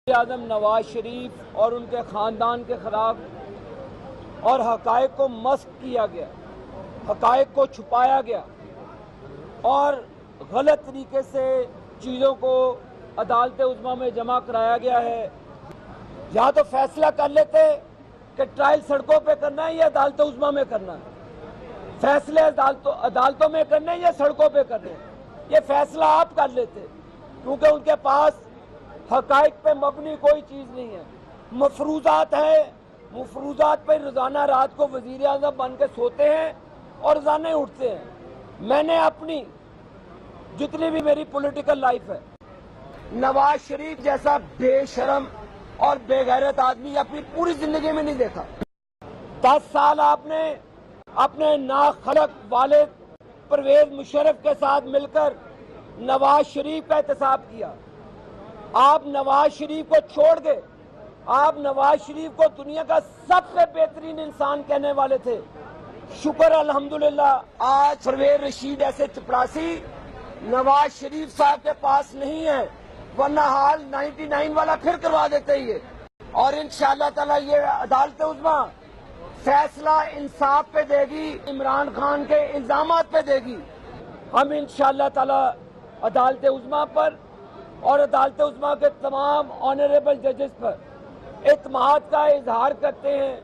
اعظم نواز شریف اور ان کے خاندان کے خلاف اور حقائق کو مسخ کیا گیا، حقائق کو چھپایا گیا اور غلط طریقے سے چیزوں کو عدالت عظمیٰ میں جمع کرایا گیا ہے۔ یا تو فیصلہ کر لیتے کہ ٹرائل سڑکوں پہ کرنا ہے یا عدالت عظمیٰ میں کرنا ہے، فیصلے عدالتوں میں کرنے ہیں یا سڑکوں پہ کرنے ہیں، یہ فیصلہ آپ کر لیتے، کیونکہ ان کے پاس حقائق پہ مبنی کوئی چیز نہیں ہے، مفروضات ہیں، مفروضات پہ روزانہ رات کو وزیر اعظم بن کے سوتے ہیں اور روزانہ اٹھتے ہیں۔ میں نے اپنی جتنی بھی میری پولیٹیکل لائف ہے، نواز شریف جیسا بے شرم اور بے غیرت آدمی اپنی پوری زندگی میں نہیں دیکھا۔ 10 سال آپ نے اپنے ناخلق والد پرویز مشرف کے ساتھ مل کر نواز شریف کا احتساب کیا۔ آپ نواز شریف کو چھوڑ گئے، آپ نواز شریف کو دنیا کا سب سے بہترین انسان کہنے والے تھے۔ شکر الحمدللہ آج پرویز رشید ایسے چپڑاسی نواز شریف صاحب کے پاس نہیں ہے، ورنہ حال 99 والا پھر کروا دیتے یہ، اور انشاءاللہ تعالی یہ عدالت عظمیٰ فیصلہ انصاف پہ دے گی، عمران خان کے الزامات پہ دے گی۔ ہم انشاءاللہ تعالی عدالت عظمیٰ پر اور عدالت عظمیٰ کے تمام آنریبل ججز پر اعتماد کا اظہار کرتے ہیں۔